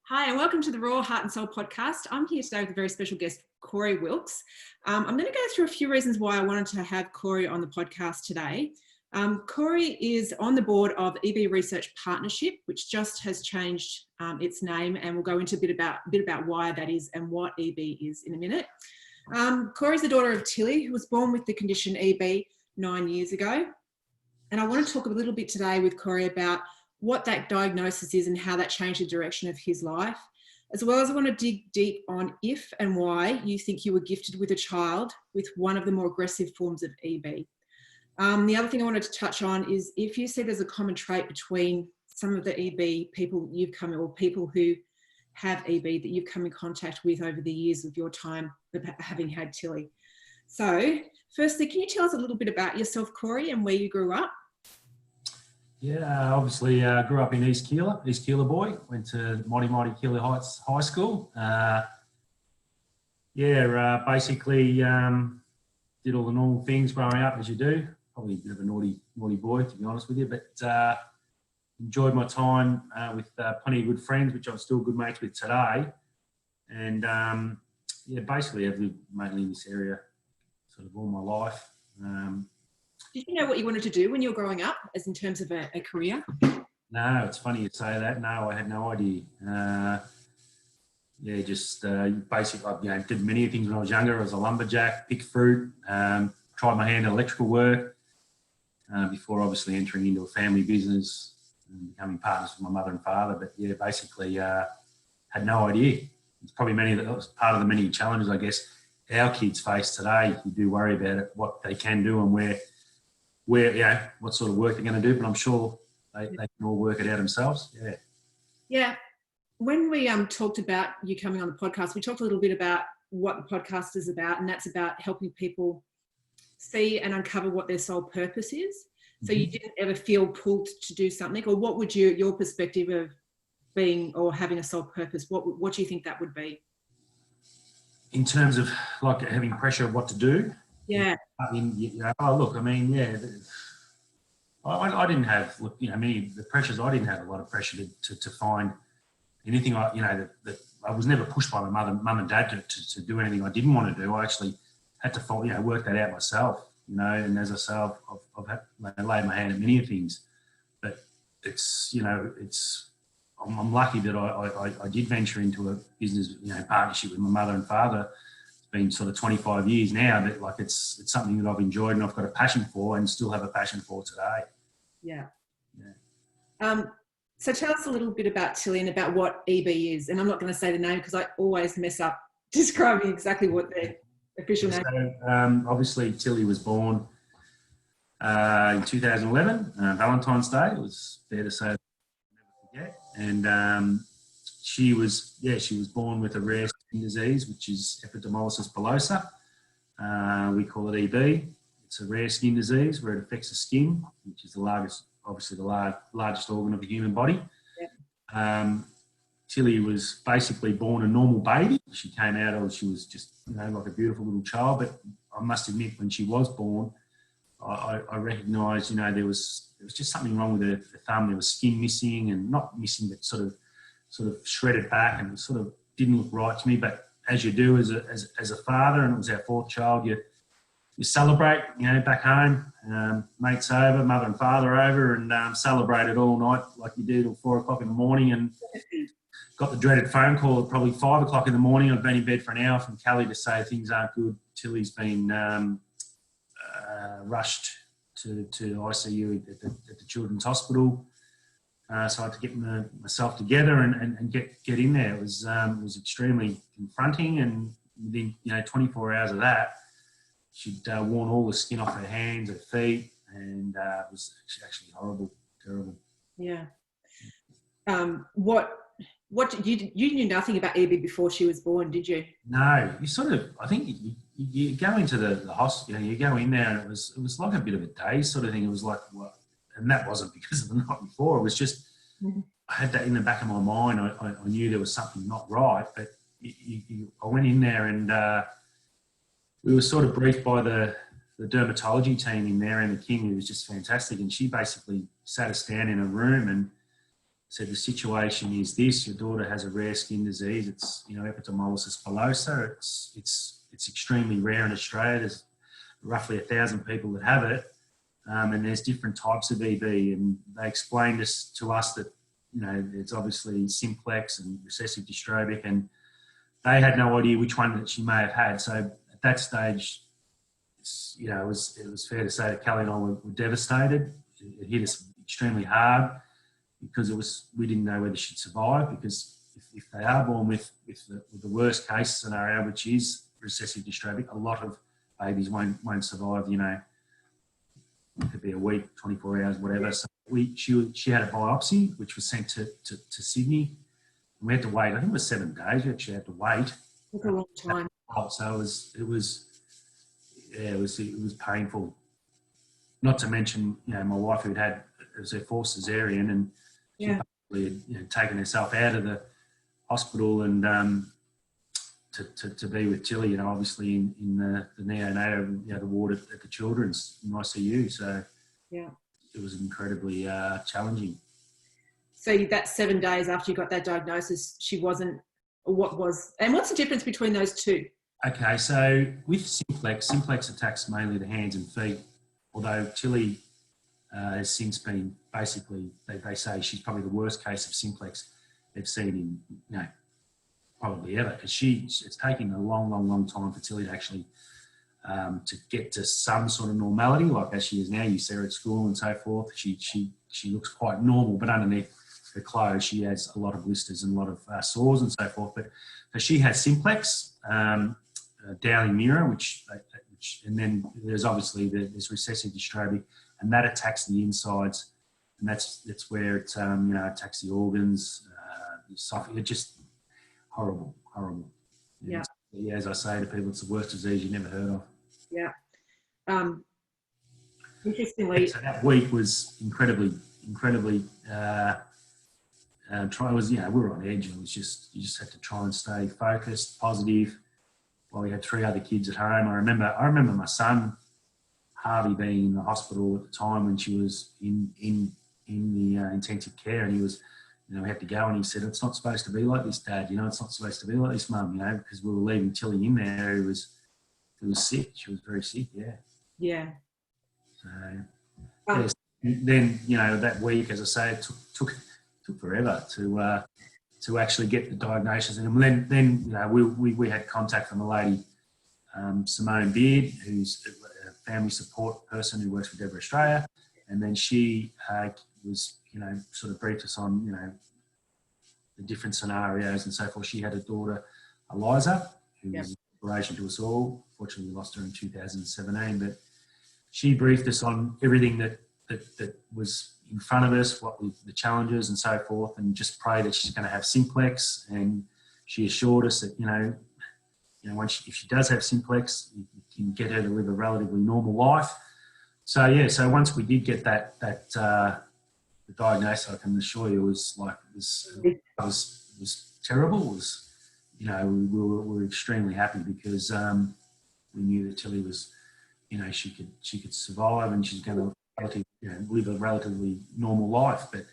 Hi, and welcome to the Raw Heart and Soul podcast. I'm here today with a very special guest, Tilly Wilkes. I'm going to go through a few reasons why I wanted to have Corey on the podcast today. Corey is on the board of EB Research Partnership, which just has changed its name, and we'll go into a bit about why that is and what EB is in a minute. Corey's the daughter of Tilly, who was born with the condition EB 9 years ago. And I want to talk a little bit today with Corey about what that diagnosis is and how that changed the direction of his life, as well as I want to dig deep on if and why you think you were gifted with a child with one of the more aggressive forms of EB. The other thing I wanted to touch on is if you see there's a common trait between some of the EB people or people who have EB that you've come in contact with over the years of your time of having had Tilly. So firstly, can you tell us a little bit about yourself, Corey, and where you grew up? Yeah, obviously grew up in East Keeler boy, went to Mighty Keeler Heights High School. Basically did all the normal things growing up as you do. Probably a bit of a naughty boy, to be honest with you, but enjoyed my time with plenty of good friends, which I'm still good mates with today. And basically I've lived mainly in this area sort of all my life. Did you know what you wanted to do when you were growing up, as in terms of a career? No, it's funny you say that. No, I had no idea. Basically, I did many things when I was younger. I was a lumberjack, picked fruit, tried my hand at electrical work before obviously entering into a family business and becoming partners with my mother and father. But yeah, basically had no idea. It's probably that was part of the many challenges, I guess, our kids face today. You do worry about it, what they can do and where what sort of work they're going to do, but I'm sure they can all work it out themselves. Yeah. When we talked about you coming on the podcast, we talked a little bit about what the podcast is about, and that's about helping people see and uncover what their sole purpose is. So you didn't ever feel pulled to do something, or what would your perspective of being or having a sole purpose, what do you think that would be? In terms of like having pressure of what to do? Yeah. I didn't have, the pressures. I didn't have a lot of pressure to find anything. That I was never pushed by my mum and dad to do anything I didn't want to do. I actually had to work that out myself, and as I say, I've laid my hand at many things, but I'm lucky that I did venture into a business, partnership with my mother and father. Been sort of 25 years now, but it's something that I've enjoyed and I've got a passion for and still have a passion for today. Yeah. So tell us a little bit about Tilly and about what EB is. And I'm not going to say the name because I always mess up describing exactly what the official name is. So, obviously Tilly was born in 2011, Valentine's Day. It was fair to say, I'll never forget. And she was born with a rare skin disease, which is Epidermolysis Bullosa. We call it EB. It's a rare skin disease where it affects the skin, which is the largest organ of the human body. Yeah. Tilly was basically born a normal baby. She came out, she was just like a beautiful little child. But I must admit, when she was born, I recognised there was just something wrong with her thumb. There was skin missing, and not missing, but sort of shredded back, and it sort of didn't look right to me. But as you do as a father, and it was our fourth child, you celebrate, back home, mates over, mother and father over, and celebrated all night like you do till 4 o'clock in the morning, and got the dreaded phone call at probably 5 o'clock in the morning. I'd been in bed for an hour from Callie to say things aren't good. Tilly's been rushed to ICU at the Children's Hospital. So I had to get myself together and get in there. It was extremely confronting, and within 24 hours of that, she'd worn all the skin off her hands, her feet, and it was actually horrible, terrible. Yeah. What you knew nothing about EB before she was born, did you? No, I think you go into the hospital, you go in there, and it was like a bit of a daze sort of thing. It was like, what? And that wasn't because of the night before. It was just, I had that in the back of my mind. I knew there was something not right, but I went in there, and we were sort of briefed by the dermatology team in there, and the King, who was just fantastic. And she basically sat us down in a room and said, the situation is this: your daughter has a rare skin disease. It's, you know, Epidermolysis Bullosa. It's extremely rare in Australia. There's roughly 1,000 people that have it, and there's different types of EB. And they explained to us that, you know, it's obviously simplex and recessive dystrophic, and they had no idea which one that she may have had. So at that stage, you know, it was fair to say that Kelly and I were devastated. It hit us extremely hard because we didn't know whether she'd survive, because if they are born with the worst case scenario, which is recessive dystrophic, a lot of babies won't survive. You know, it could be a week, 24 hours, whatever. So she had a biopsy, which was sent to Sydney. And we had to wait. I think it was 7 days. We actually had to wait. Took a long time. So it was painful. Not to mention, you know, my wife, it was her fourth cesarean, and she basically had, you know, taken herself out of the hospital and to be with Tilly, you know, obviously in the neonatal, you know, the ward at the children's in ICU. So yeah, it was incredibly challenging. So that 7 days after you got that diagnosis, she wasn't. And what's the difference between those two? Okay, so with simplex attacks mainly the hands and feet, although Tilly has since been basically, they say she's probably the worst case of simplex they've seen in, you know, probably ever, because it's taking a long time for Tilly to actually to get to some sort of normality, like as she is now. You see her at school and so forth. She looks quite normal, but underneath her clothes she has a lot of blisters and a lot of sores and so forth. But so she has simplex, Dowling mirror, which and then there's obviously there's recessive dystrophic, and that attacks the insides, and that's where it you know, attacks the organs, the esophagus. It's just horrible. Yeah. As I say to people, it's the worst disease you never heard of. Yeah. Interestingly, so that week was incredibly was, you know, we were on edge. It was just, you just had to try and stay focused, positive. While we had 3 other kids at home. I remember my son Harvey being in the hospital at the time when she was in the intensive care, and he was, you know, we had to go, and he said, "It's not supposed to be like this, Dad. You know, it's not supposed to be like this, Mum." You know, because we were leaving Tilly in there. Who was sick. She was very sick. Yeah. Yeah. So yes. Then, you know, that week, as I say, it took forever to actually get the diagnosis. And then you know, we had contact from a lady, Simone Beard, who's a family support person who works with Deborah Australia, and then she was, you know, sort of briefed us on, you know, the different scenarios and so forth. She had a daughter, Eliza, who was an inspiration to us all. Fortunately, we lost her in 2017, but she briefed us on everything that was in front of us, what the challenges and so forth, and just pray that she's going to have simplex. And she assured us that, you know, if she does have simplex, you can get her to live a relatively normal life. So yeah, so once we did get the diagnosis, I can assure you, it was terrible. It was, you know, we were extremely happy because we knew that Tilly was, you know, she could survive, and she's going to, you know, live a relatively normal life. But,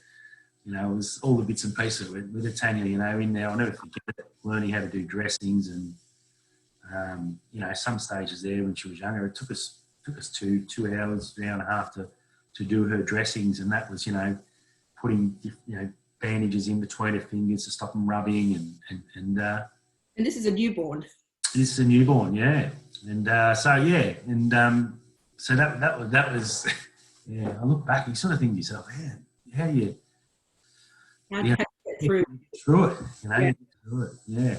you know, it was all the bits and pieces with Tanya, you know, in there. I'll never forget it, learning how to do dressings, and you know, some stages there when she was younger, it took us 2 hours, an hour and a half to do her dressings, and that was, you know, putting, you know, bandages in between her fingers to stop them rubbing, and this is a newborn. This is a newborn, yeah, and so that was. Yeah, I look back, you sort of think to yourself, man, how do you get through it? You know, get through it. Yeah,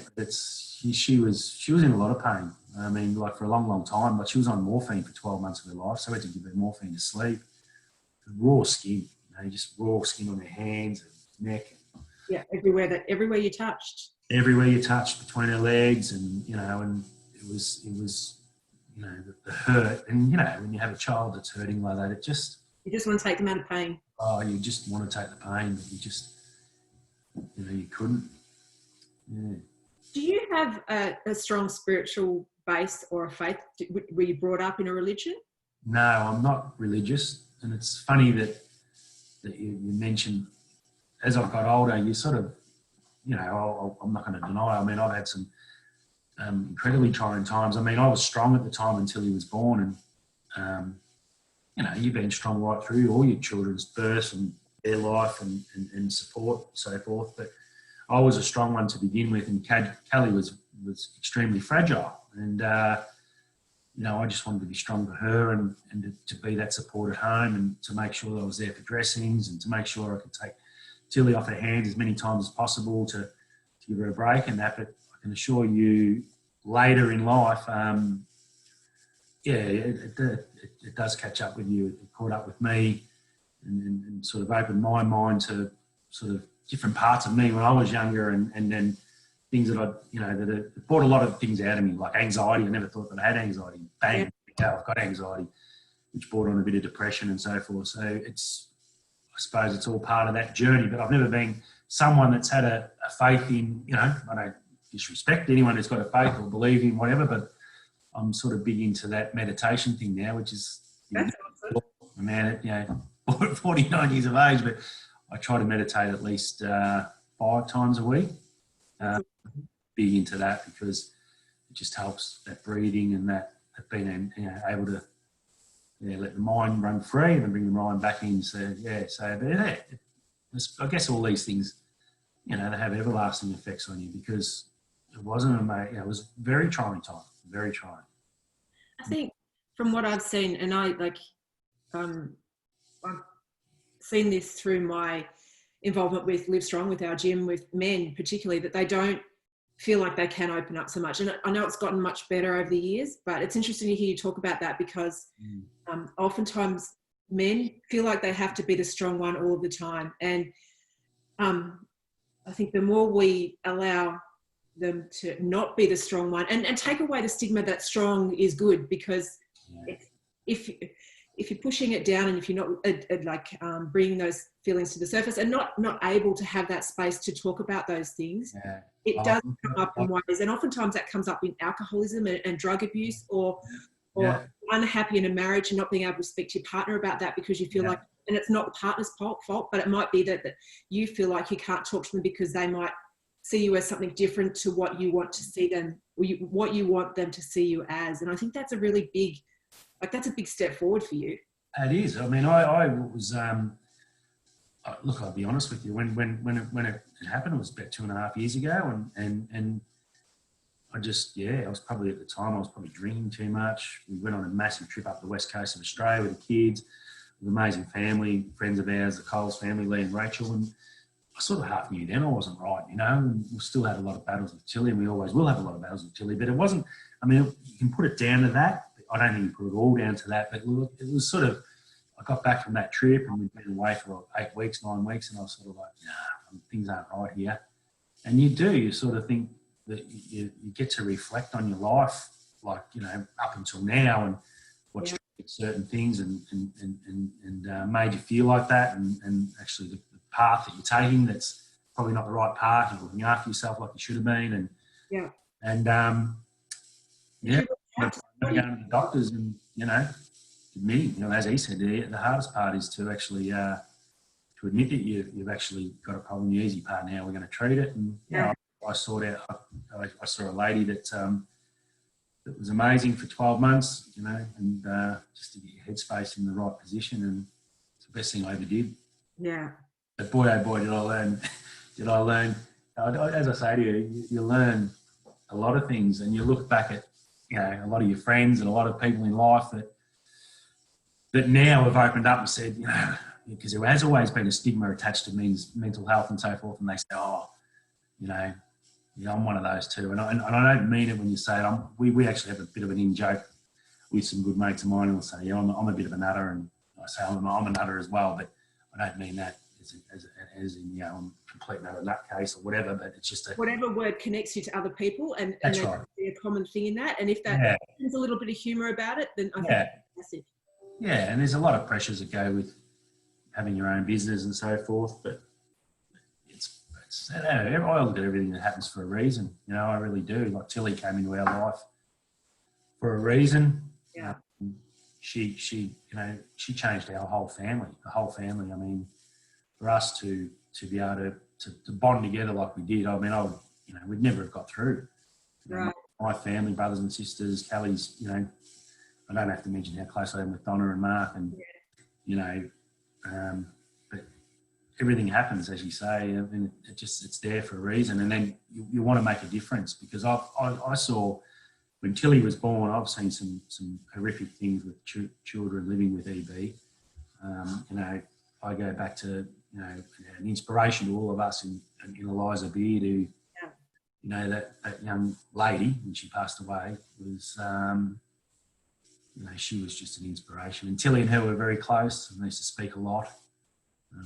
she was in a lot of pain. I mean, like for a long time. Like she was on morphine for 12 months of her life, so we had to give her morphine to sleep. Raw skin, you know, just raw skin on her hands and neck. Yeah, everywhere you touched. Everywhere you touched, between her legs, and you know, and it was. You know, the hurt, and you know, when you have a child that's hurting like that, you just want to take them out of pain. Oh, you just want to take the pain, but you know, you couldn't. Yeah. Do you have a strong spiritual base or a faith? Were you brought up in a religion? No, I'm not religious, and it's funny that you mentioned as I've got older, you sort of, you know, I'm not going to deny. I mean, I've had some incredibly trying times. I mean, I was strong at the time until he was born, and you know, you've been strong right through all your children's birth and their life and support and so forth. But I was a strong one to begin with, and Callie was extremely fragile, and you know, I just wanted to be strong for her and to be that support at home, and to make sure that I was there for dressings, and to make sure I could take Tilly off her hands as many times as possible to give her a break and that. But I can assure you, later in life, it does catch up with you. It caught up with me, and sort of opened my mind to sort of different parts of me when I was younger, and then things that that brought a lot of things out of me, like anxiety. I never thought that I had anxiety. Bang, yeah, I've got anxiety, which brought on a bit of depression and so forth. So I suppose it's all part of that journey. But I've never been someone that's had a faith in, you know, I don't disrespect anyone who's got a faith or believe in whatever, but I'm sort of big into that meditation thing now, which is, That's awesome. a man at, you know, 49 years of age, but I try to meditate at least 5 times a week. Big into that because it just helps that breathing and that being, you know, able to let the mind run free and then bring the mind back in. So I guess all these things, you know, they have everlasting effects on you, because it wasn't it was very trying time, very trying. I think from what I've seen, and I've seen this through my involvement with Live Strong, with our gym, with men particularly, that they don't feel like they can open up so much. And I know it's gotten much better over the years, but it's interesting to hear you talk about that, because oftentimes men feel like they have to be the strong one all the time. And I think the more we allow them to not be the strong one, and take away the stigma that strong is good, because if you're pushing it down, and if you're not bringing those feelings to the surface and not able to have that space to talk about those things, it does come up in ways. And oftentimes that comes up in alcoholism and drug abuse, or unhappy in a marriage and not being able to speak to your partner about that because you feel like, and it's not the partner's fault, but it might be that you feel like you can't talk to them because they might see you as something different to what you want to see them, or what you want them to see you as. And I think that's a really big, that's a big step forward for you. It is. I mean, I was, look, I'll be honest with you, when it happened, it was about 2.5 years ago, and I just, I was probably, at the time, I was probably drinking too much. We went on a massive trip up the west coast of Australia with the kids, with an amazing family, friends of ours, the Coles family, Lee and Rachel, and I sort of half knew then I wasn't right, you know, and we still had a lot of battles with Tilly, and we always will have a lot of battles with Tilly, but it wasn't, I mean, you can put it down to that. I don't think you put it all down to that, but it was sort of, I got back from that trip and we'd been away for 8 weeks, 9 weeks, and I was sort of like, nah, things aren't right here. And you sort of think that you get to reflect on your life, like, you know, up until now, and what you did certain things and made you feel like that, and actually the path that you're taking that's probably not the right path. You're looking after yourself like you should have been, going to the doctors and, you know, admitting, you know, as he said, the hardest part is to actually to admit that you've actually got a problem. The easy part now, we're going to treat it. And you know, I saw a lady that was amazing for 12 months, you know, and just to get your headspace in the right position, and it's the best thing I ever did. Yeah. But boy, oh boy, did I learn. As I say to you, you learn a lot of things, and you look back at, you know, a lot of your friends and a lot of people in life that now have opened up and said, you know, because there has always been a stigma attached to mental health and so forth, and they say, oh, you know, I'm one of those too. And I don't mean it when you say it. We actually have a bit of an in-joke with some good mates of mine, and will say, yeah, I'm a bit of a nutter, and I say I'm a nutter as well, but I don't mean that as in, you know, I'm a complete nutter in that case or whatever, but it's just whatever word connects you to other people, and that's there's right. a common thing in that. And if that there's a little bit of humour about it, then I think that's fantastic. Yeah, and there's a lot of pressures that go with having your own business and so forth, but it's I look at everything that happens for a reason. You know, I really do. Like Tilly came into our life for a reason. Yeah. She you know, she changed our whole family. The whole family. I mean, for us to to be able to bond together like we did. I mean, we'd never have got through. Right. My family, brothers and sisters, Kelly's, I don't have to mention how close I am with Donna and Mark, and but everything happens, as you say, and it's there for a reason. And then you want to make a difference, because I saw when Tilly was born, I've seen some horrific things with children living with EB. I go back to an inspiration to all of us in Eliza Beard, who that young lady when she passed away was. She was just an inspiration. And Tilly and her were very close, and they used to speak a lot.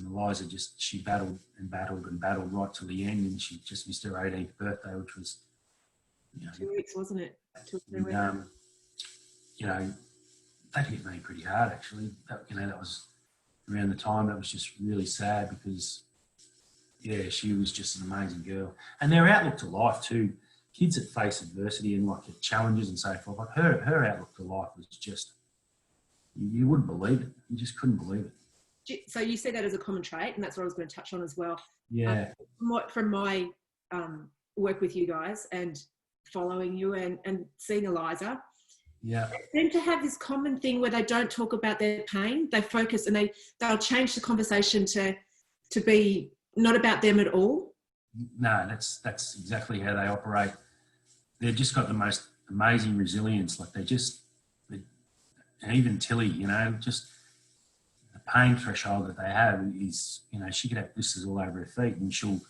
Eliza she battled and battled and battled right till the end, and she just missed her 18th birthday, which was 2 weeks, wasn't it? 2 or 3 weeks. That hit me pretty hard, actually. That was around the time that was just really sad, because she was just an amazing girl, and their outlook to life too. Kids that face adversity and like challenges and so forth, like her outlook to life was just, you wouldn't believe it. You just couldn't believe it. So you see that as a common trait, and that's what I was going to touch on as well. Yeah. From my work with you guys and following you and seeing Eliza, yeah, they tend to have this common thing where they don't talk about their pain. They focus, and they'll change the conversation to be not about them at all. No, that's exactly how they operate. They've just got the most amazing resilience. Like and even Tilly, just the pain threshold that they have is, she could have blisters all over her feet, and she'll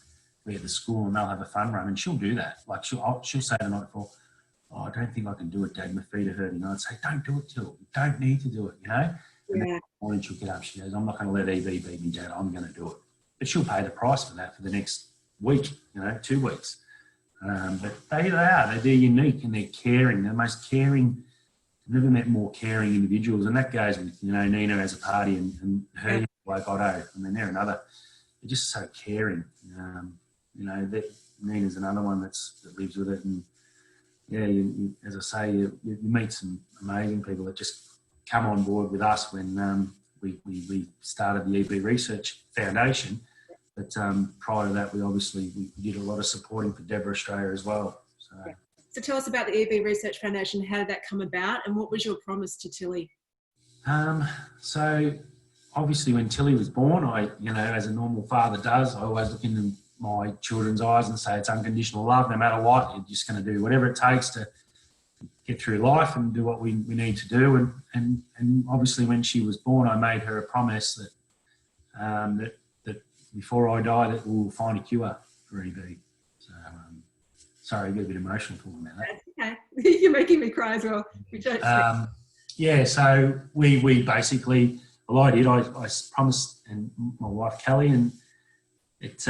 be at the school and they'll have a fun run, and she'll do that. Like she'll say the night before, "Oh, I don't think I can do it, Dad. My feet are hurting." I'd say, "Don't do it, Till. You don't need to do it, And then the morning she'll get up. She goes, "I'm not going to let EB beat me, Dad. I'm going to do it." But she'll pay the price for that for the next week, 2 weeks. But they're unique, and they're caring. They're the most caring. I've never met more caring individuals, and that goes with Nina as a party and her bloke Otto. I mean, they're another. They're just so caring. Nina's another one that lives with it, and you, as I say, you meet some amazing people that just come on board with us when we started the EB Research Foundation. But prior to that, we did a lot of supporting for Deborah Australia as well. So tell us about the EB Research Foundation. How did that come about, and what was your promise to Tilly? So obviously when Tilly was born, I, as a normal father does, I always look into my children's eyes and say it's unconditional love. No matter what, you're just going to do whatever it takes to get through life and do what we need to do. And obviously when she was born, I made her a promise that before I die, that we'll find a cure for EB. So, sorry, I get a bit emotional talking about that. That's okay. You're making me cry as well. So we basically, well, I did. I promised, and my wife Kelly, and it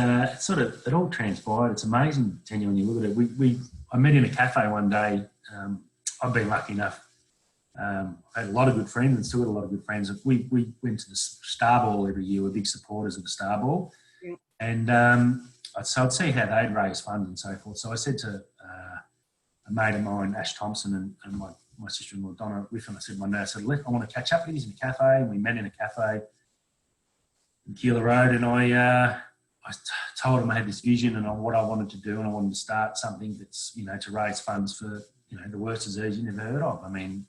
all transpired. It's amazing, Tanya, when you look at it. I met in a cafe one day. I've been lucky enough. I had a lot of good friends, and still got a lot of good friends. We went to the Star Ball every year. We're big supporters of the Star Ball. Yeah. And I'd see how they'd raise funds and so forth. So I said to a mate of mine, Ash Thompson, and my sister-in-law, Donna, with him, I said one day, I want to catch up with you in a cafe. And we met in a cafe in Keilor Road, and I told him I had this vision and what I wanted to do, and I wanted to start something that's, to raise funds for, the worst disease you never heard of. I mean,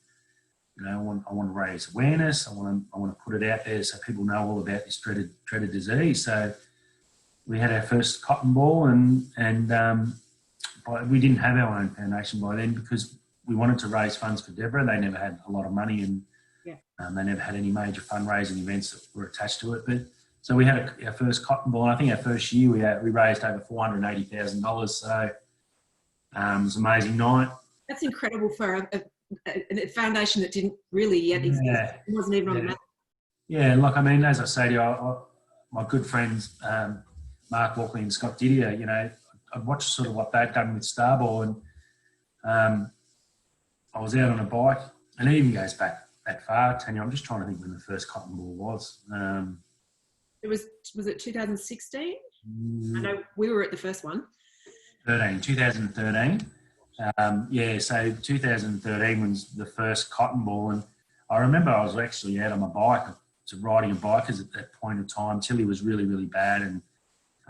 I want to raise awareness. I want to put it out there so people know all about this dreaded disease. So we had our first cotton ball, and we didn't have our own foundation by then because we wanted to raise funds for Deborah. They never had a lot of money, and they never had any major fundraising events that were attached to it. But so we had our first cotton ball, and I think our first year we raised over $480,000. So it was an amazing night. That's incredible for a foundation that didn't really yet exist. Yeah. It wasn't even on the map. Yeah, like, I mean, as I say to you, my good friends, Mark Walkley and Scott Didier, I'd watched sort of what they'd done with Starball, and I was out on a bike, and it even goes back that far, Tanya. I'm just trying to think when the first cotton ball was. Was it 2016? I know we were at the first one. 2013. So 2013 was the first cotton ball, and I remember I was actually out on my bike, riding a bike, because at that point of time Tilly was really, really bad, and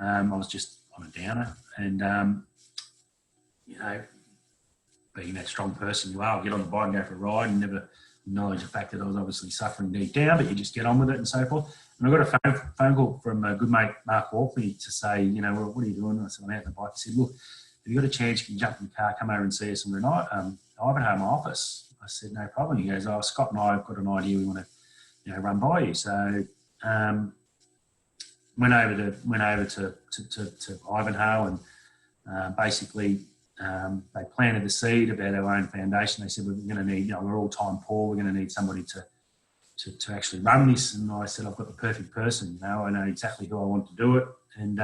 I was just on a downer, and being that strong person you are, I'll get on the bike and go for a ride and never acknowledge the fact that I was obviously suffering deep down, but you just get on with it and so forth. And I got a phone call from a good mate, Mark Walkley, to say, well, what are you doing? And I said, I'm out on the bike. He said, look, if you've got a chance, you can jump in the car, come over and see us in the night. Ivanhoe, my office. I said, no problem. He goes, Scott and I have got an idea we want to, run by you. So went over to Ivanhoe, and basically they planted the seed about our own foundation. They said, we're going to need, we're all time poor. We're going to need somebody to actually run this. And I said, I've got the perfect person. I know exactly who I want to do it. And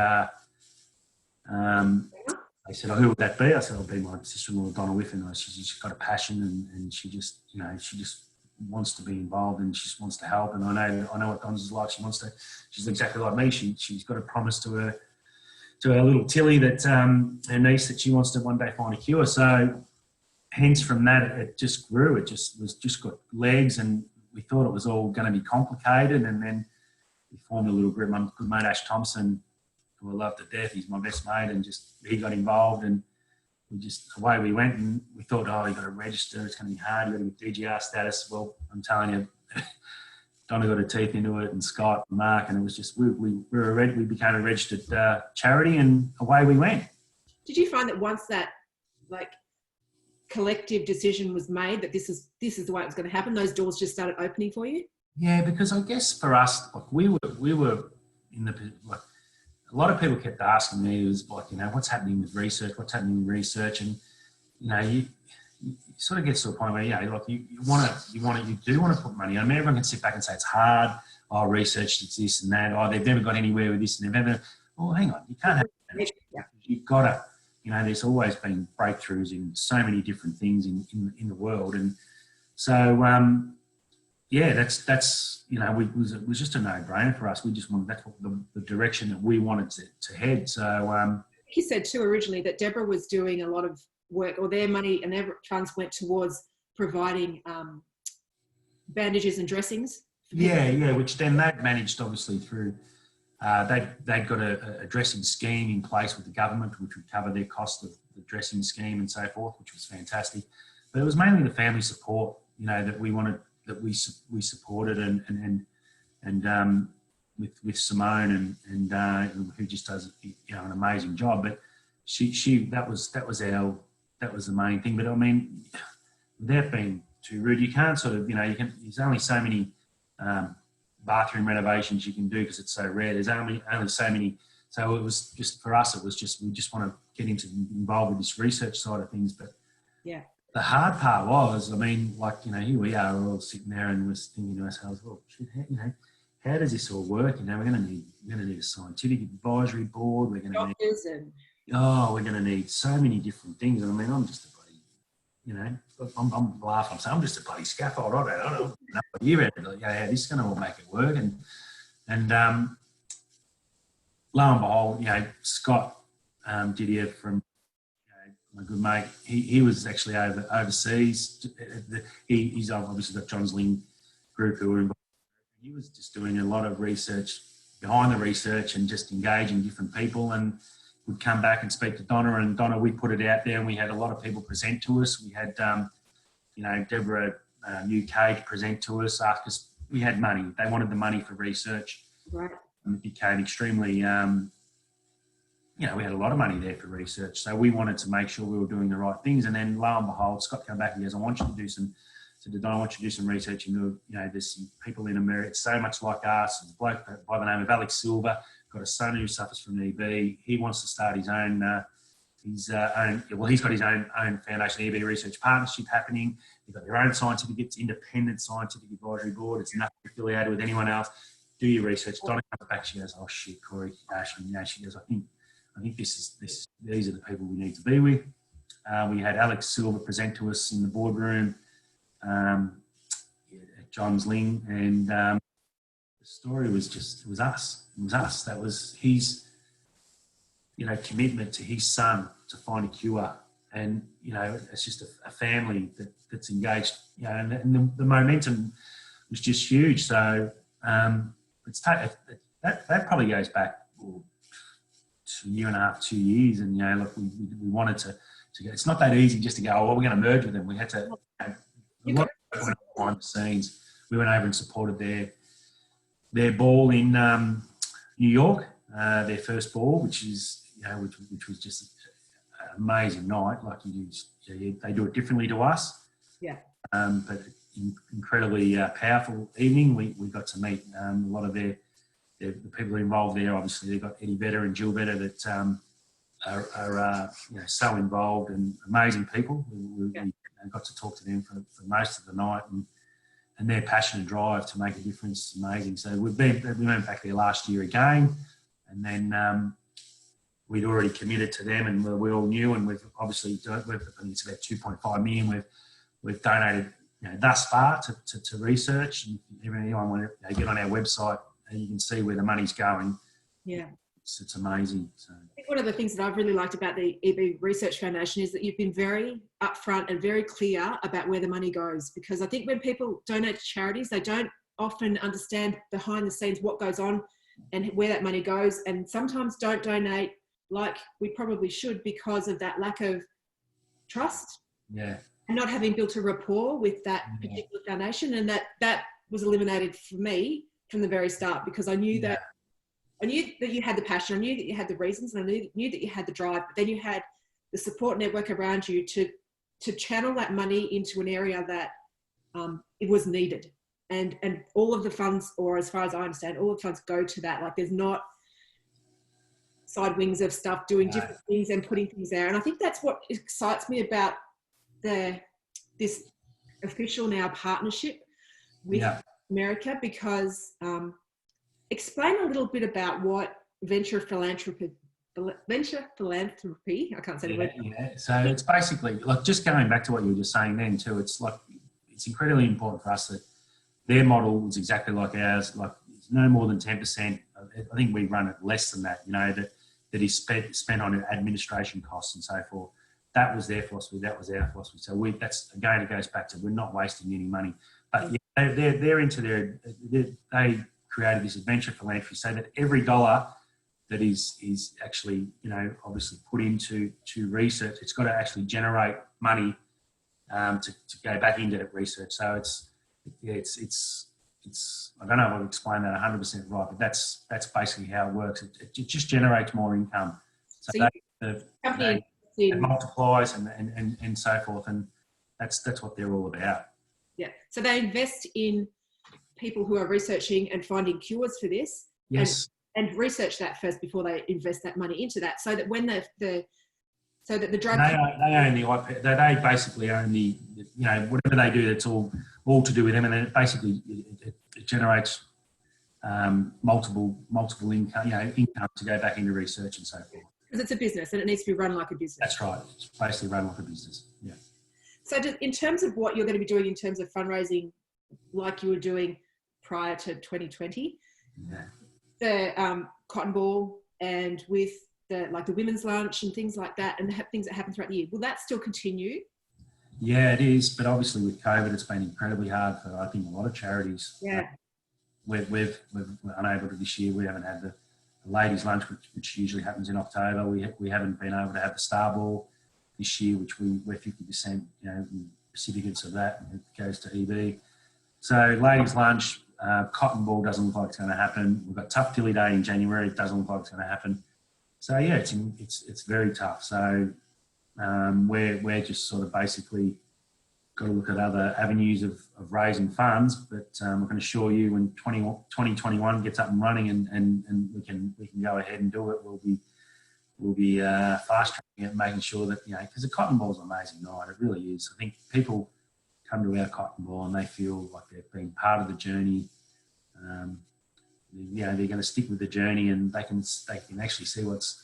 they said, who would that be? I said, I'll be my sister-in-law, Donna Whiffen. She's got a passion, and she just, she just wants to be involved, and she just wants to help. And I know what Donna's is like. She's exactly like me. She's got a promise to her little Tilly that her niece, that she wants to one day find a cure. So hence from that, it just grew. It just got legs, and we thought it was all going to be complicated. And then we formed a little group. My good mate Ash Thompson, who I love to death, he's my best mate, and he got involved, and away we went. And we thought, you've got to register, it's going to be hard, you've got to get DGR status. Well, I'm telling you, Donna got her teeth into it, and Scott and Mark, and it was just, we became a registered charity, and away we went. Did you find that once that collective decision was made that this is the way it was going to happen, those doors just started opening for you? Yeah, because I guess for us, we were in the, a lot of people kept asking me, it was what's happening with research, and you sort of gets to a point where you do want to put money. I mean, everyone can sit back and say it's hard. Research, it's this and that. They've never got anywhere with this, and they've never. Oh, hang on, you can't have that. You've got to. There's always been breakthroughs in so many different things in the world, and so that's it was just a no-brainer for us. We just wanted, that's the direction that we wanted to head. So you said too originally that Deborah was doing a lot of work, or their money and their funds went towards providing bandages and dressings. Which then they've managed obviously through. They'd got a dressing scheme in place with the government, which would cover their cost of the dressing scheme and so forth, which was fantastic. But it was mainly the family support, that we wanted, that we supported, and with Simone and who just does an amazing job. But that was the main thing. But I mean, without being too rude, you can't sort of there's only so many bathroom renovations you can do because it's so rare. There's only so many. So it was just, for us, we just want to get involved with this research side of things. But yeah, the hard part was, here we are, we're all sitting there and we're thinking to ourselves, well, shit, how does this all work? We're going to need a scientific advisory board. We're going to need we're going to need so many different things. And I'm just a bloody, I'm laughing. I'm just a bloody scaffold. I don't know what you're at. This is going to all make it work. And lo and behold, Scott Didier from my good mate, he was actually overseas. He's obviously got John's Ling group who were involved. He was just doing a lot of research behind the research and just engaging different people, and would come back and speak to Donna. And Donna, we put it out there, and we had a lot of people present to us. We had, Deborah UK to present to us, ask us. We had money. They wanted the money for research. Right. And it became extremely, we had a lot of money there for research. So we wanted to make sure we were doing the right things. And then lo and behold, Scott came back and goes, I want you to do some research into, there's some people in America, it's so much like us. There's a bloke by the name of Alex Silver, got a son who suffers from EB. He wants to start his own, he's got his own foundation, EB Research Partnership happening. They've got their own scientific, it's independent scientific advisory board. It's nothing affiliated with anyone else. Do your research. Donna comes back, she goes, oh shit, Corey, Ashley, she goes, I think these are the people we need to be with. We had Alex Silver present to us in the boardroom at John's Ling, and the story was it was us. That was his, commitment to his son to find a cure. And, it's just a family that's engaged, and the momentum was just huge. So that probably goes back a year and a half, 2 years, and look, we wanted to go. It's not that easy just to go, oh, well, we're going to merge with them. We had to. A lot of work behind the scenes. We went over and supported their ball in New York, their first ball, which is which was just an amazing night. Like they do it differently to us. Yeah. But incredibly powerful evening. We got to meet a lot of the people involved there. Obviously, they've got Eddie Vedder and Jill Vedder that are so involved and amazing people. We got to talk to them for most of the night, and their passion and drive to make a difference is amazing. So we went back there last year again, and then we'd already committed to them, and we all knew, and we've obviously I think it's about 2.5 million we've donated thus far to research. And even anyone want to get on our website and you can see where the money's going. Yeah. It's amazing. So I think one of the things that I've really liked about the EB Research Foundation is that you've been very upfront and very clear about where the money goes, because I think when people donate to charities, they don't often understand behind the scenes what goes on and where that money goes, and sometimes don't donate like we probably should because of that lack of trust. Yeah. And not having built a rapport with that particular foundation, and that was eliminated for me from the very start, because I knew that you had the passion, I knew that you had the reasons, and I knew that you had the drive, but then you had the support network around you to channel that money into an area that it was needed. And all of the funds, or as far as I understand, all the funds go to that. Like there's not side wings of stuff doing different things and putting things there. And I think that's what excites me about this official now partnership with America, because explain a little bit about what venture philanthropy, I can't say the word. Yeah. So it's basically like, just going back to what you were just saying then too, it's like, it's incredibly important for us that their model is exactly like ours. Like it's no more than 10%. I think we run it less than that, that is spent on administration costs and so forth. That was their philosophy. That was our philosophy. So that's again, it goes back to, we're not wasting any money. But they're into they created this adventure philanthropy, so that every dollar that is actually obviously put into research, it's got to actually generate money to go back into that research. So it's I don't know if I've explained that 100% right, but that's basically how it works. It just generates more income. So it multiplies and so forth, and that's what they're all about. Yeah. So they invest in people who are researching and finding cures for this. Yes. And research that first before they invest that money into that, so that when the drug they own the IP. They basically own the whatever they do. That's all to do with them, and then it basically it generates multiple income to go back into research and so forth. Because it's a business and it needs to be run like a business. That's right. It's basically run like a business. Yeah. So in terms of what you're going to be doing in terms of fundraising, like you were doing prior to 2020, the cotton ball, and with the women's lunch and things like that, and the things that happen throughout the year, will that still continue? Yeah, it is. But obviously with COVID, it's been incredibly hard for, I think, a lot of charities. Yeah. We're unable to this year. We haven't had the ladies' lunch, which usually happens in October. We haven't been able to have the Star Ball this year, which we're 50%, recipients of that. It goes to EB. So ladies' lunch, cotton ball doesn't look like it's going to happen. We've got Tough Tilly Day in January. It doesn't look like it's going to happen. So yeah, it's very tough. So we're just sort of basically got to look at other avenues of raising funds. But I can assure you, when 2021 gets up and running and we can go ahead and do it, we'll be fast tracking it, making sure that because the cotton ball is an amazing night. It really is. I think people come to our cotton ball and they feel like they've been part of the journey. They're going to stick with the journey, and they can actually see what's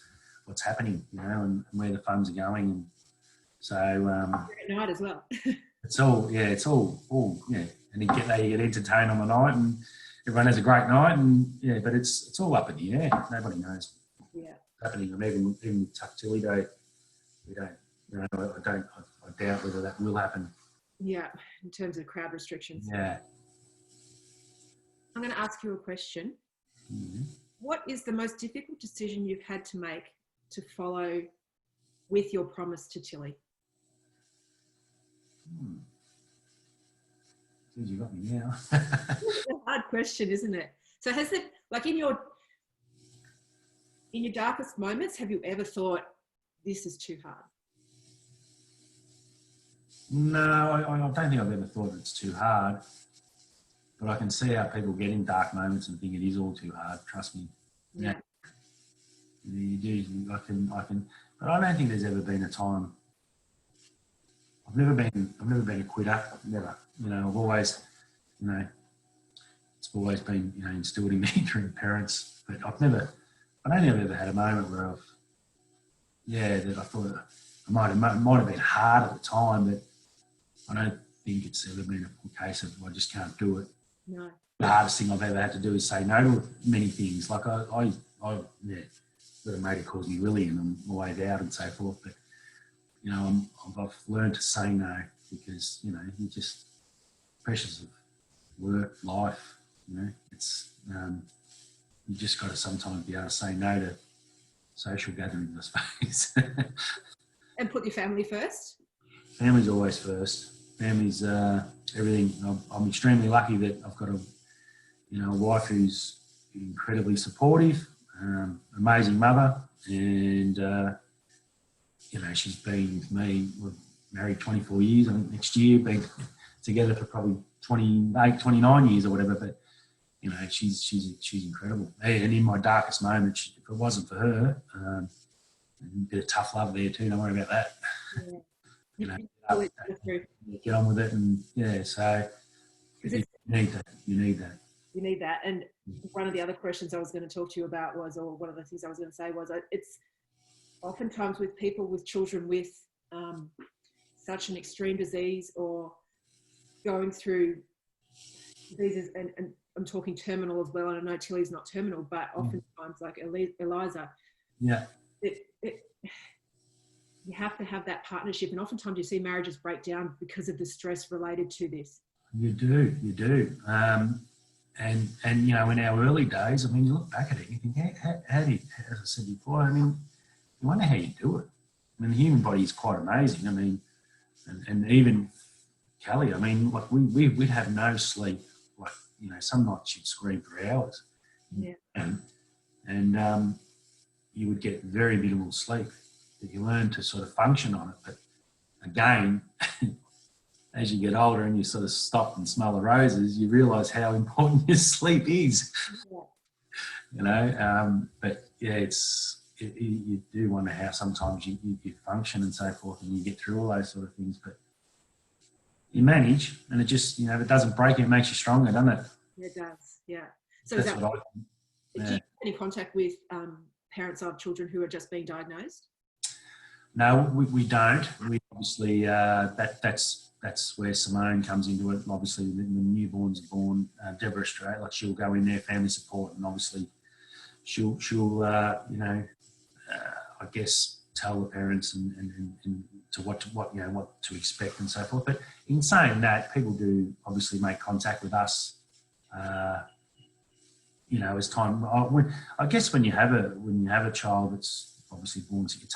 happening, and where the funds are going. And so at night as well. it's all and they get entertained on the night, and everyone has a great night, and but it's all up in the air. Nobody knows what's happening. And even Tough Tilly Day, we don't. I doubt whether that will happen. Yeah, in terms of crowd restrictions. Yeah. I'm going to ask you a question. Mm-hmm. What is the most difficult decision you've had to make to follow with your promise to Tilly? You got me now. It's a hard question, isn't it? So has it, like in your darkest moments, have you ever thought this is too hard? No, I don't think I've ever thought it's too hard. But I can see how people get in dark moments and think it is all too hard. Trust me. Yeah. You do. I can. But I don't think there's ever been a time. I've never been a quitter. Never. I've always, it's always been, instilled in me through parents. But I don't think I've ever had a moment where that I thought it might have been hard at the time, but I don't think it's ever been a case of I just can't do it. No. The hardest thing I've ever had to do is say no to many things. Like got a mate who calls me Willie and I'm always out and so forth. But, I've learned to say no because, you just pressures of work, life, it's, you just got to sometimes be able to say no to social gatherings, I suppose. And put your family first? Family's always first. Family's everything. I'm extremely lucky that I've got a wife who's incredibly supportive, amazing mother, and she's been with me. We're married 24 years. I think next year, been together for probably 28, 29 years or whatever. But she's incredible. And in my darkest moments, if it wasn't for her, a bit of tough love there too. Don't worry about that. Yeah. Get on with it, and so you need that. You need that. And one of the other questions I was going to talk to you about was, or one of the things I was going to say was, it's oftentimes with people with children with such an extreme disease or going through diseases, and I'm talking terminal as well, and I know Tilly's not terminal, but oftentimes like Eliza, you have to have that partnership, and oftentimes you see marriages break down because of the stress related to this. You do. And in our early days, I mean, you look back at it, you think, how do you, as I said before, I mean, you wonder how you do it. I mean, the human body is quite amazing. I mean, and even Kelly, I mean, like we'd have no sleep. Like, some nights you'd scream for hours. Yeah. And you would get very minimal sleep. But you learn to sort of function on it. But again, as you get older and you sort of stop and smell the roses, you realise how important your sleep is. Yeah. But yeah, you do wonder how sometimes you function and so forth, and you get through all those sort of things. But you manage, and it just, if it doesn't break you, it makes you stronger, doesn't it? It does, yeah. So That's do you have any contact with parents of children who are just being diagnosed? No, we don't. We obviously, that's where Simone comes into it. Obviously, when the newborns are born, Deborah Australia, like she'll go in there, family support, and obviously she'll I guess tell the parents and to what to expect and so forth. But in saying that, people do obviously make contact with us. As time. I guess when you have a child that's obviously born sick, it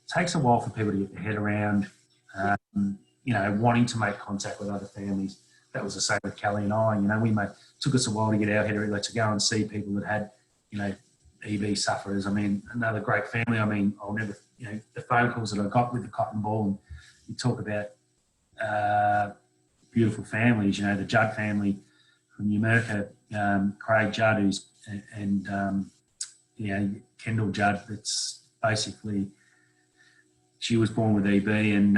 takes a while for people to get their head around. Wanting to make contact with other families. That was the same with Kelly and I. Took us a while to get our head around, to go and see people that had, EB sufferers. I mean, another great family. I mean, I'll never, the phone calls that I got with the cotton ball, and you talk about beautiful families. The Judd family from Numurkah, Craig Judd, and Kendall Judd. That's basically, she was born with EB, and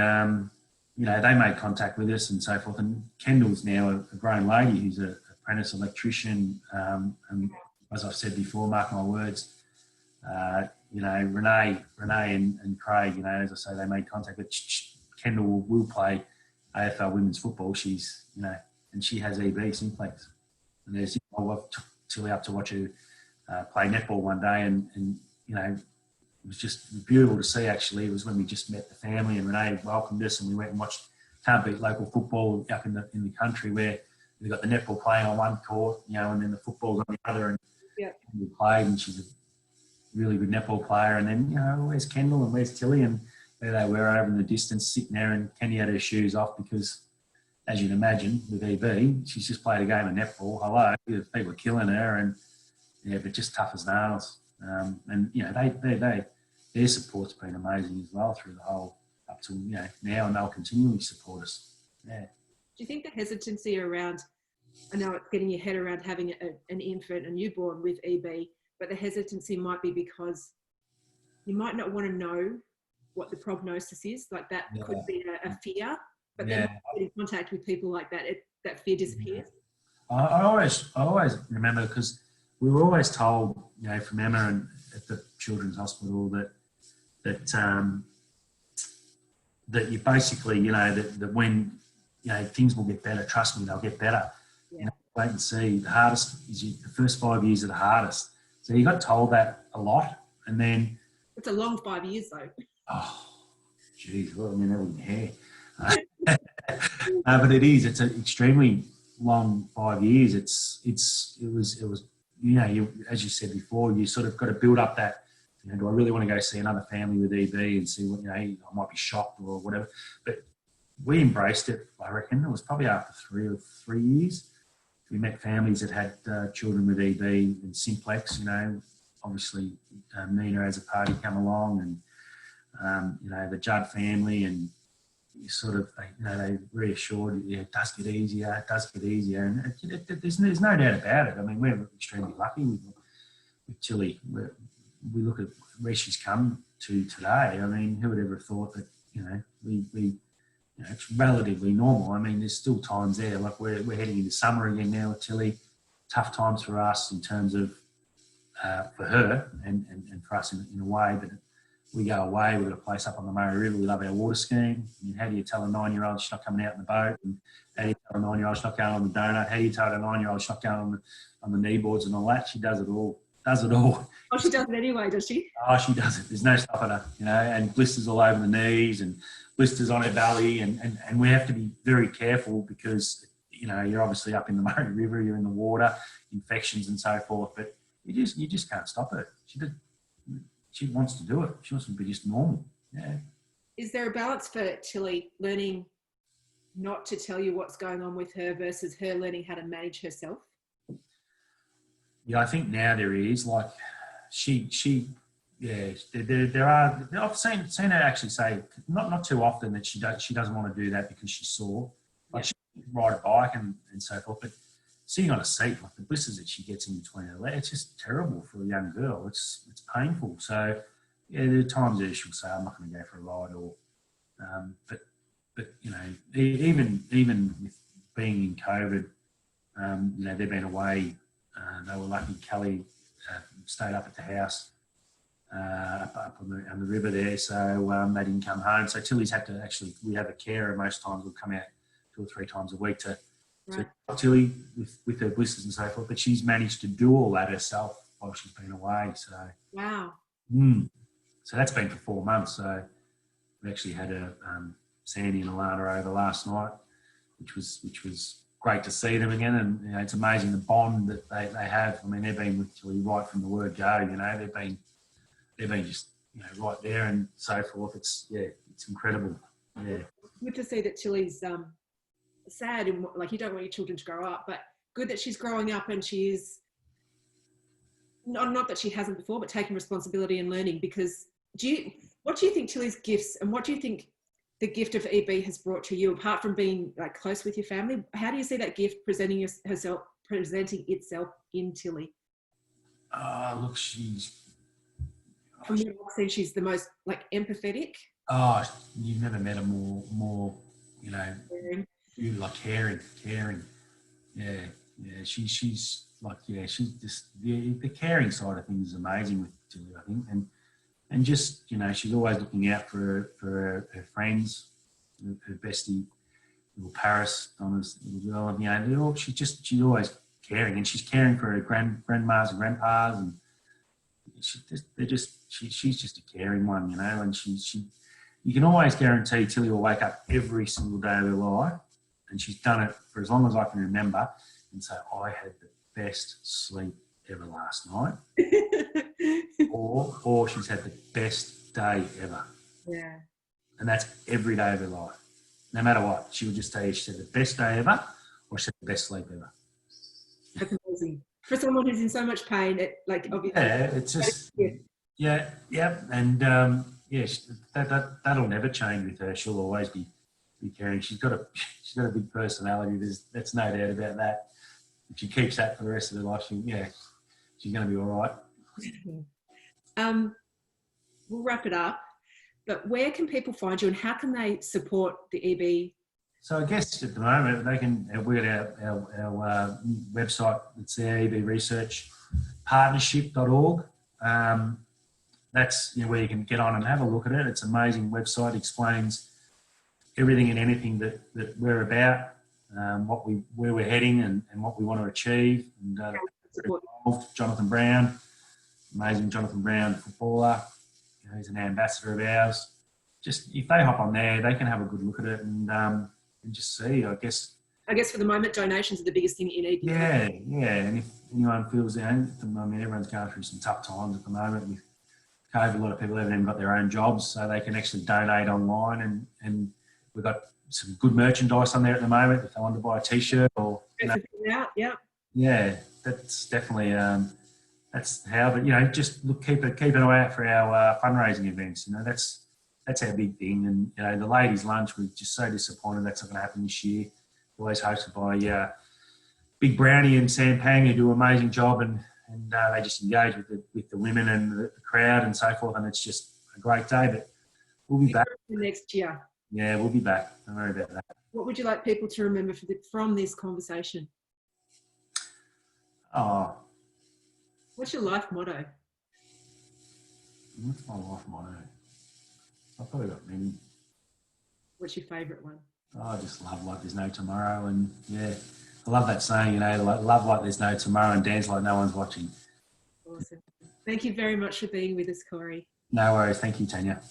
they made contact with us and so forth. And Kendall's now a grown lady who's an apprentice electrician. And as I've said before, mark my words, Renee and Craig, as I say, they made contact. But Kendall will play AFL women's football. She's, and she has EB simplex. And there's, I took Tilly up to watch her play netball one day, and it was just beautiful to see, actually. It was when we just met the family, and Renee welcomed us, and we went and watched Can't Beat Local Football up in the country, where we got the netball playing on one court, and then the football's on the other, and we played, and she's really good netball player. And then, where's Kendall and where's Tilly? And there they were over in the distance sitting there, and Kenny had her shoes off because, as you'd imagine, with EB, she's just played a game of netball. Hello, people are killing her, and but just tough as nails. And their support's been amazing as well through the whole up to now, and they'll continually support us. Yeah. Do you think the hesitancy around? I know it's getting your head around having an infant, a newborn with EB, but the hesitancy might be because you might not want to know what the prognosis is. Like that could be a fear, but then when you get in contact with people like that, that fear disappears. I always remember, because we were always told, from Emma and at the Children's Hospital that you basically, that when things will get better. Trust me, they'll get better. Yeah. Wait and see. The hardest is the first 5 years are the hardest. So you got told that a lot, and then it's a long 5 years though. Oh, geez, well, I mean, that wouldn't hair. But it is. It's an extremely long 5 years. It was. As you said before, you sort of got to build up that. Do I really want to go see another family with EB and see what I might be shocked or whatever. But we embraced it. I reckon it was probably after 3 years. We met families that had children with EB and simplex. Obviously Nina as a party come along, and the Judd family, and you sort of, they reassured you, it does get easier, and there's no doubt about it. I mean, we're extremely lucky with Tilly. We look at where she's come to today. I mean, who would ever have thought that, it's relatively normal. I mean, there's still times there, like we're heading into summer again now with Tilly. Tough times for us in terms of, for her and for us in a way, but we go away, we've got a place up on the Murray River, we love our water skiing. I mean, how do you tell a 9-year-old she's not coming out in the boat? And how do you tell a 9-year-old she's not going on the donut? How do you tell a 9-year-old she's not going on the knee boards and all that? She does it all. Oh, she does it anyway, does she? Oh, she does it. There's no stopping her, and blisters all over the knees and blisters on her belly, and we have to be very careful because, you're obviously up in the Murray River, you're in the water, infections and so forth, but you just can't stop her. She wants to do it. She wants to be just normal. Yeah. Is there a balance for Tilly learning not to tell you what's going on with her versus her learning how to manage herself? Yeah, I think now there is. Like, there are. I've seen her actually say, not too often, that she doesn't want to do that because she's sore. Like, she can ride a bike and so forth, but sitting on a seat, like the blisters that she gets in between her legs, it's just terrible for a young girl. It's painful. So yeah, there are times that she'll say, I'm not going to go for a ride, or but even with being in COVID, they've been away. They were lucky. Kelly stayed up at the house up on the river there, so they didn't come home. So Tilly's had to we have a carer most times. We'll come out 2 or 3 times a week to Tilly with her blisters and so forth, but she's managed to do all that herself while she's been away. So wow. So that's been for 4 months. So we actually had Sandy and Alana over last night, which was great to see them again. And it's amazing the bond that they have. I mean, they've been with Tilly right from the word go. They've been just right there and so forth. It's incredible. Yeah. Good to see that Tilly's sad and like you don't want your children to grow up, but good that she's growing up and she is not that she hasn't before, but taking responsibility and learning. Because what do you think Tilly's gifts, and what do you think the gift of EB has brought to you, apart from being like close with your family? How do you see that gift presenting itself in Tilly? Look, from what I've seen, she's the most like empathetic. Oh, you've never met a more caring. You like caring. Yeah. She's like, she's just the caring side of things is amazing with Tilly, I think, and just she's always looking out for her friends, her bestie, little Paris, Donna's little girl. She's always caring, and she's caring for her grandmas and grandpas, and she's just a caring one, and you can always guarantee Tilly will wake up every single day of her life, and she's done it for as long as I can remember, and say, I had the best sleep ever last night, or she's had the best day ever. Yeah. And that's every day of her life. No matter what, she would just tell you she had the best day ever, or she had the best sleep ever. That's amazing. For someone who's in so much pain, obviously. Yeah, it's just, yeah, and that'll never change with her. She'll always be caring. She's got a big personality. That's no doubt about that. If she keeps that for the rest of her life, she's going to be all right. We'll wrap it up. But where can people find you, and how can they support the EB? So I guess at the moment they can. We've got our website. It's the ebresearchpartnership.org. That's where you can get on and have a look at it. It's an amazing website. It explains everything and anything that we're about, where we're heading, and what we want to achieve. And Jonathan Brown, amazing Jonathan Brown footballer. He's an ambassador of ours. Just if they hop on there, they can have a good look at it and just see. I guess for the moment, donations are the biggest thing you need. Yeah. And if anyone feels, everyone's going through some tough times at the moment with COVID. A lot of people haven't even got their own jobs, so they can actually donate online. And we've got some good merchandise on there at the moment. If they want to buy a T-shirt or that's definitely. That's how, but just keep an eye out for our fundraising events. That's our big thing. And the ladies' lunch, we're just so disappointed that's not going to happen this year. Always hosted by Big Brownie and Sam Pang, who do an amazing job, and they just engage with the women and the crowd and so forth. And it's just a great day. But we'll be back next year. Yeah, we'll be back. Don't worry about that. What would you like people to remember from this conversation? Oh. What's your life motto? What's my life motto? I've probably got many. What's your favourite one? Oh, I just love like there's no tomorrow, and I love that saying, love like there's no tomorrow and dance like no one's watching. Awesome. Thank you very much for being with us, Corey. No worries. Thank you, Tanya.